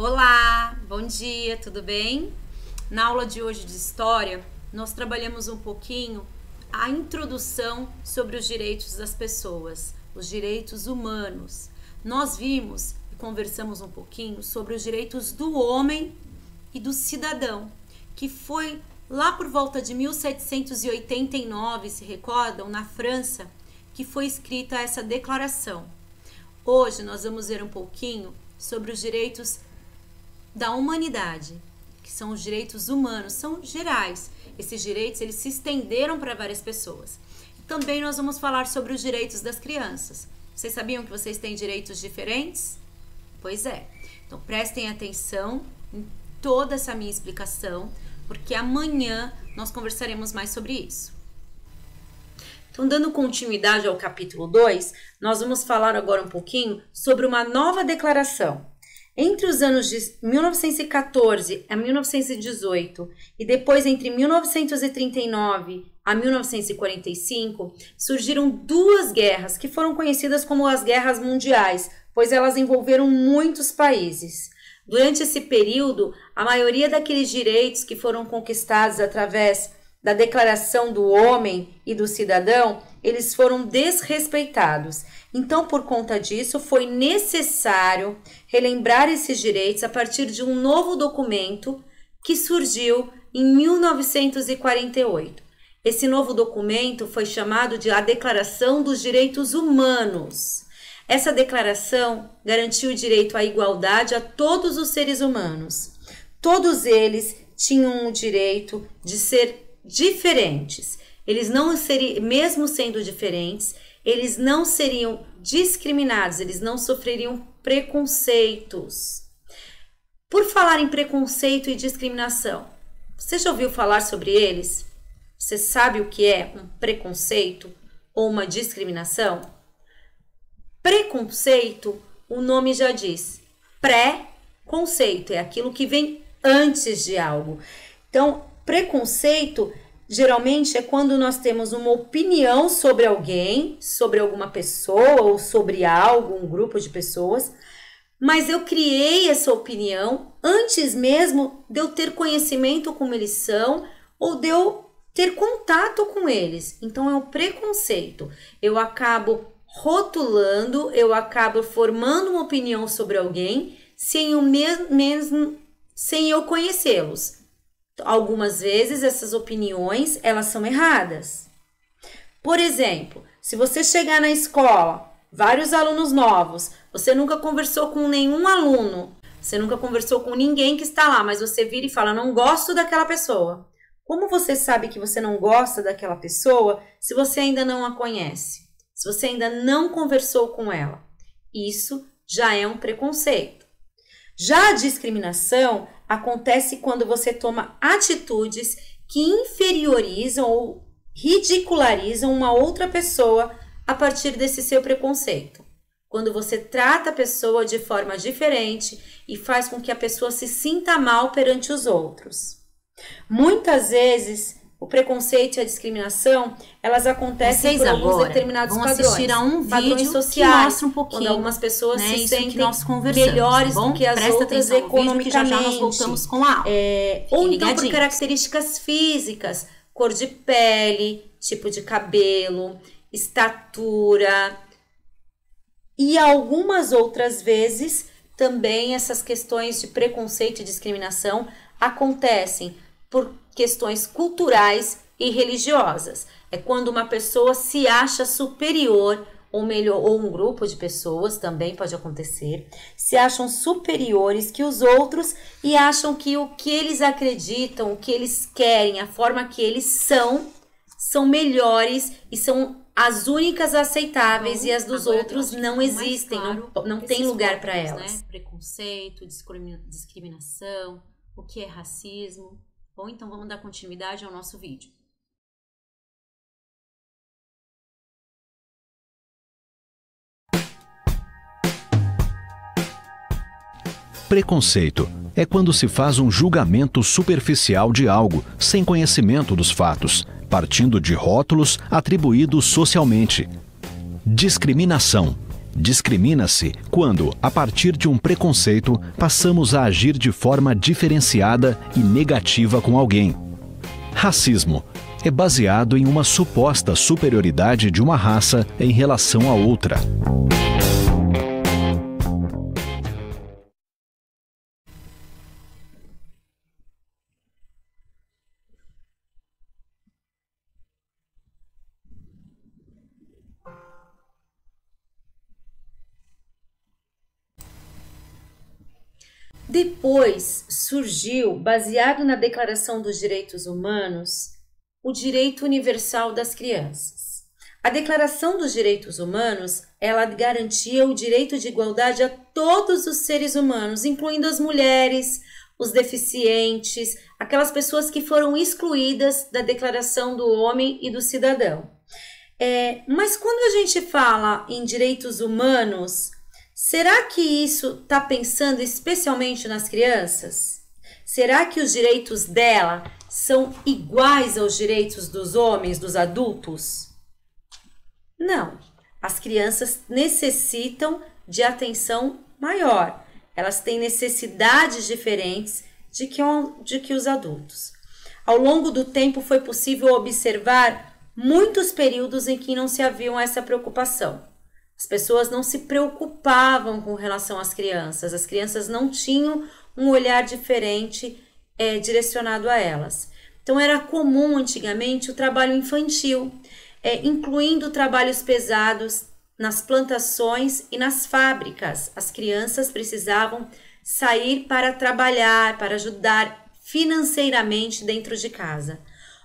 Olá, bom dia, tudo bem? Na aula de hoje de História, nós trabalhamos um pouquinho a introdução sobre os direitos das pessoas, os direitos humanos. Nós vimos e conversamos um pouquinho sobre os direitos do homem e do cidadão, que foi lá por volta de 1789, se recordam, na França, que foi escrita essa declaração. Hoje nós vamos ver um pouquinho sobre os direitos da humanidade, que são os direitos humanos, são gerais. Esses direitos, eles se estenderam para várias pessoas. E também nós vamos falar sobre os direitos das crianças. Vocês sabiam que vocês têm direitos diferentes? Pois é. Então prestem atenção em toda essa minha explicação, porque amanhã nós conversaremos mais sobre isso. Então, dando continuidade ao capítulo 2, nós vamos falar agora um pouquinho sobre uma nova declaração. Entre os anos de 1914 a 1918 e depois entre 1939 a 1945, surgiram duas guerras que foram conhecidas como as guerras mundiais, pois elas envolveram muitos países. Durante esse período, a maioria daqueles direitos que foram conquistados através da Declaração do Homem e do Cidadão, eles foram desrespeitados. Então, por conta disso, foi necessário relembrar esses direitos a partir de um novo documento que surgiu em 1948. Esse novo documento foi chamado de a Declaração dos Direitos Humanos. Essa declaração garantiu o direito à igualdade a todos os seres humanos. Todos eles tinham o direito de ser diferentes. Eles não seriam, mesmo sendo diferentes, eles não seriam discriminados, eles não sofreriam preconceitos. Por falar em preconceito e discriminação, você já ouviu falar sobre eles? Você sabe o que é um preconceito ou uma discriminação? Preconceito, o nome já diz. Pré-conceito é aquilo que vem antes de algo. Então, preconceito geralmente é quando nós temos uma opinião sobre alguém, sobre alguma pessoa ou sobre algo, um grupo de pessoas, mas eu criei essa opinião antes mesmo de eu ter conhecimento como eles são ou de eu ter contato com eles. Então é o preconceito. Eu acabo rotulando, eu acabo formando uma opinião sobre alguém sem eu conhecê-los. Algumas vezes essas opiniões, elas são erradas. Por exemplo, se você chegar na escola, vários alunos novos, você nunca conversou com nenhum aluno, você nunca conversou com ninguém que está lá, mas você vira e fala, não gosto daquela pessoa. Como você sabe que você não gosta daquela pessoa se você ainda não a conhece? Se você ainda não conversou com ela? Isso já é um preconceito. Já a discriminação acontece quando você toma atitudes que inferiorizam ou ridicularizam uma outra pessoa a partir desse seu preconceito. Quando você trata a pessoa de forma diferente e faz com que a pessoa se sinta mal perante os outros. Muitas vezes, o preconceito e a discriminação, elas acontecem por alguns determinados padrões. Assistir a um vídeo sociais, que mostra um pouquinho, quando algumas pessoas se sentem melhores do que as outras economicamente. Já nós voltamos com a aula. Ou então por características físicas, cor de pele, tipo de cabelo, estatura. E algumas outras vezes também essas questões de preconceito e discriminação acontecem por questões culturais e religiosas. É quando uma pessoa se acha superior, ou melhor, ou um grupo de pessoas, também pode acontecer, se acham superiores que os outros e acham que o que eles acreditam, o que eles querem, a forma que eles são melhores e são as únicas aceitáveis e as dos outros não existem, não tem lugar para elas. Né? Preconceito, discriminação, o que é racismo. Bom, então vamos dar continuidade ao nosso vídeo. Preconceito é quando se faz um julgamento superficial de algo, sem conhecimento dos fatos, partindo de rótulos atribuídos socialmente. Discriminação Discrimina-se quando, a partir de um preconceito, passamos a agir de forma diferenciada e negativa com alguém. Racismo é baseado em uma suposta superioridade de uma raça em relação a outra. Depois surgiu, baseado na Declaração dos Direitos Humanos, o direito universal das crianças. A Declaração dos Direitos Humanos, ela garantia o direito de igualdade a todos os seres humanos, incluindo as mulheres, os deficientes, aquelas pessoas que foram excluídas da Declaração do Homem e do Cidadão. Mas quando a gente fala em direitos humanos, será que isso está pensando especialmente nas crianças? Será que os direitos dela são iguais aos direitos dos homens, dos adultos? Não. As crianças necessitam de atenção maior. Elas têm necessidades diferentes de que os adultos. Ao longo do tempo foi possível observar muitos períodos em que não se haviam essa preocupação. As pessoas não se preocupavam com relação às crianças. As crianças não tinham um olhar diferente direcionado a elas. Então era comum antigamente o trabalho infantil, incluindo trabalhos pesados nas plantações e nas fábricas. As crianças precisavam sair para trabalhar, para ajudar financeiramente dentro de casa.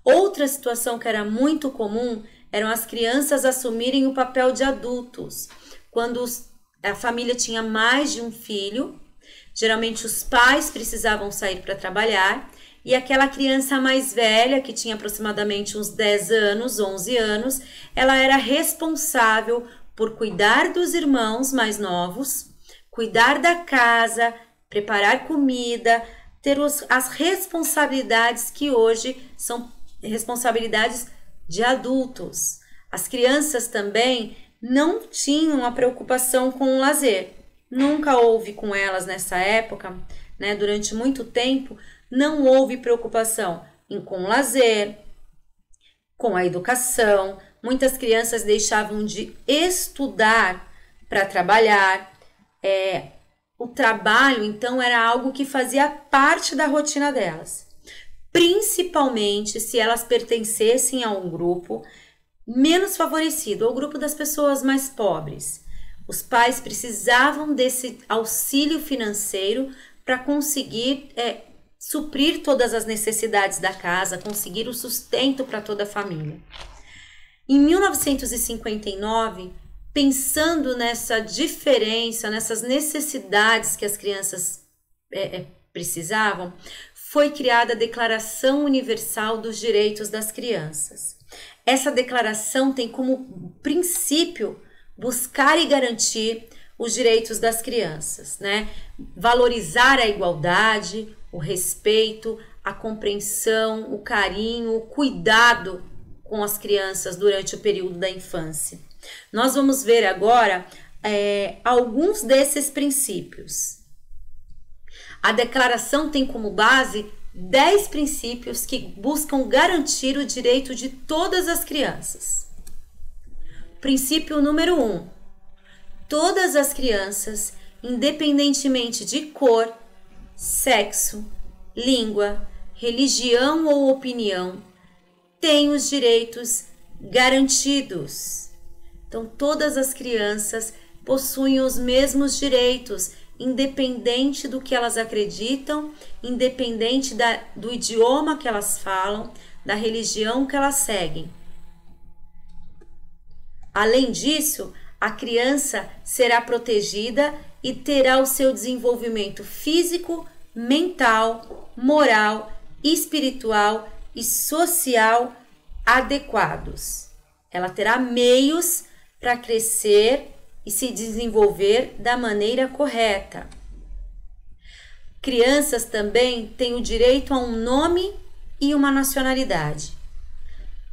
Outra situação que era muito comum eram as crianças assumirem o papel de adultos. Quando a família tinha mais de um filho, geralmente os pais precisavam sair para trabalhar e aquela criança mais velha, que tinha aproximadamente uns 10 anos, 11 anos, ela era responsável por cuidar dos irmãos mais novos, cuidar da casa, preparar comida, ter as responsabilidades que hoje são responsabilidades de adultos. As crianças também não tinham a preocupação com o lazer. Nunca houve com elas nessa época, né? Durante muito tempo, não houve preocupação com o lazer, com a educação. Muitas crianças deixavam de estudar para trabalhar. O trabalho, então, era algo que fazia parte da rotina delas. Principalmente se elas pertencessem a um grupo menos favorecido, ao grupo das pessoas mais pobres. Os pais precisavam desse auxílio financeiro para conseguir suprir todas as necessidades da casa, conseguir o sustento para toda a família. Em 1959, pensando nessa diferença, nessas necessidades que as crianças precisavam, foi criada a Declaração Universal dos Direitos das Crianças. Essa declaração tem como princípio buscar e garantir os direitos das crianças, né? Valorizar a igualdade, o respeito, a compreensão, o carinho, o cuidado com as crianças durante o período da infância. Nós vamos ver agora alguns desses princípios. A declaração tem como base 10 princípios que buscam garantir o direito de todas as crianças. Princípio número 1. Todas as crianças, independentemente de cor, sexo, língua, religião ou opinião, têm os direitos garantidos. Então, todas as crianças possuem os mesmos direitos, independente do que elas acreditam, independente do idioma que elas falam, da religião que elas seguem. Além disso, a criança será protegida e terá o seu desenvolvimento físico, mental, moral, espiritual e social adequados. Ela terá meios para crescer e se desenvolver da maneira correta. Crianças também têm o direito a um nome e uma nacionalidade.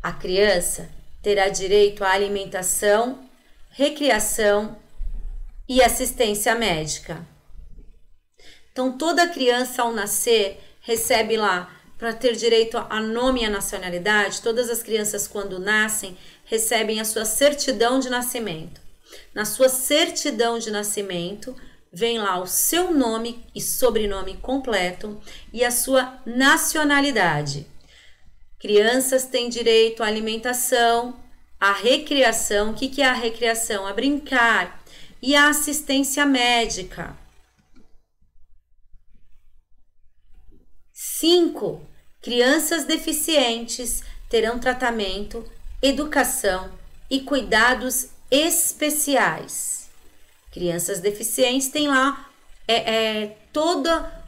A criança terá direito à alimentação, recreação, e assistência médica. Então, toda criança ao nascer recebe lá, para ter direito a nome e a nacionalidade, todas as crianças quando nascem recebem a sua certidão de nascimento. Na sua certidão de nascimento vem lá o seu nome e sobrenome completo e a sua nacionalidade. Crianças têm direito à alimentação, à recreação. O que é a recreação? A brincar. E a assistência médica. 5. Crianças deficientes terão tratamento, educação e cuidados especiais. Crianças deficientes têm lá toda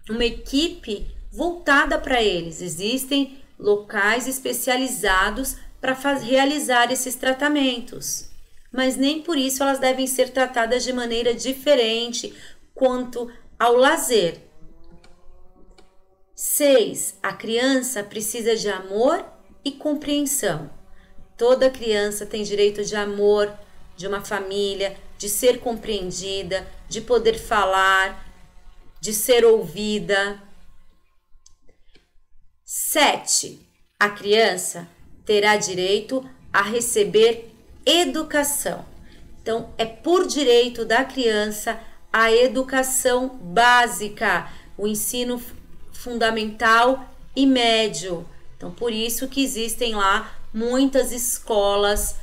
uma equipe voltada para eles. Existem locais especializados para realizar esses tratamentos, mas nem por isso elas devem ser tratadas de maneira diferente quanto ao lazer. 6. A criança precisa de amor e compreensão. Toda criança tem direito de amor, de uma família, de ser compreendida, de poder falar, de ser ouvida. 7. A criança terá direito a receber educação. Então, é por direito da criança a educação básica, o ensino fundamental e médio. Então, por isso que existem lá muitas escolas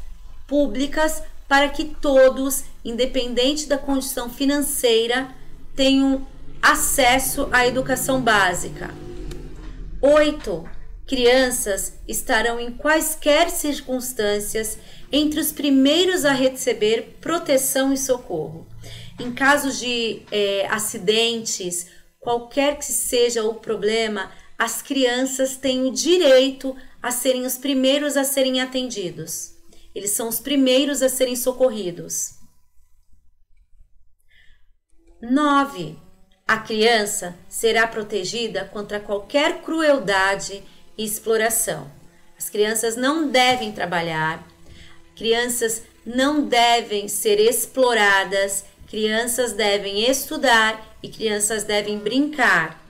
públicas para que todos, independente da condição financeira, tenham acesso à educação básica. 8. Crianças estarão em quaisquer circunstâncias entre os primeiros a receber proteção e socorro. Em casos de acidentes, qualquer que seja o problema, as crianças têm o direito a serem os primeiros a serem atendidos. Eles são os primeiros a serem socorridos. 9. A criança será protegida contra qualquer crueldade e exploração. As crianças não devem trabalhar, crianças não devem ser exploradas, crianças devem estudar e crianças devem brincar.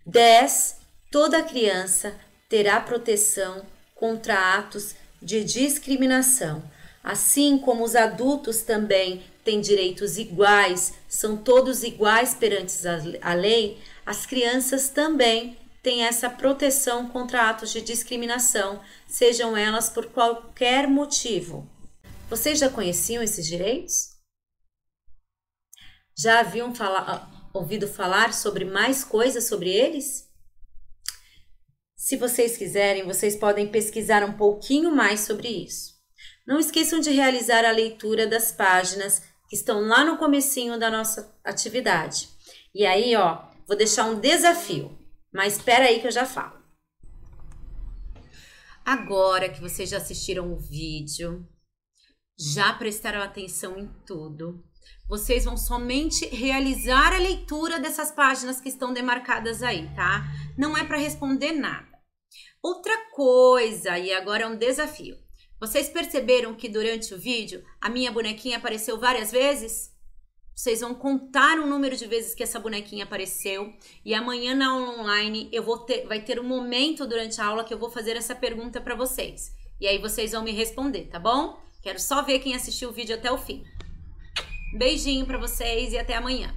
10. Toda criança terá proteção contra atos de discriminação. Assim como os adultos também têm direitos iguais, são todos iguais perante a lei, as crianças também têm essa proteção contra atos de discriminação, sejam elas por qualquer motivo. Vocês já conheciam esses direitos? Já haviam ouvido falar sobre mais coisas sobre eles? Se vocês quiserem, vocês podem pesquisar um pouquinho mais sobre isso. Não esqueçam de realizar a leitura das páginas que estão lá no comecinho da nossa atividade. E aí, vou deixar um desafio, mas espera aí que eu já falo. Agora que vocês já assistiram o vídeo, já prestaram atenção em tudo, vocês vão somente realizar a leitura dessas páginas que estão demarcadas aí, tá? Não é para responder nada. Outra coisa, e agora é um desafio. Vocês perceberam que durante o vídeo a minha bonequinha apareceu várias vezes? Vocês vão contar o número de vezes que essa bonequinha apareceu e amanhã na aula online vai ter um momento durante a aula que eu vou fazer essa pergunta para vocês. E aí vocês vão me responder, tá bom? Quero só ver quem assistiu o vídeo até o fim. Beijinho para vocês e até amanhã.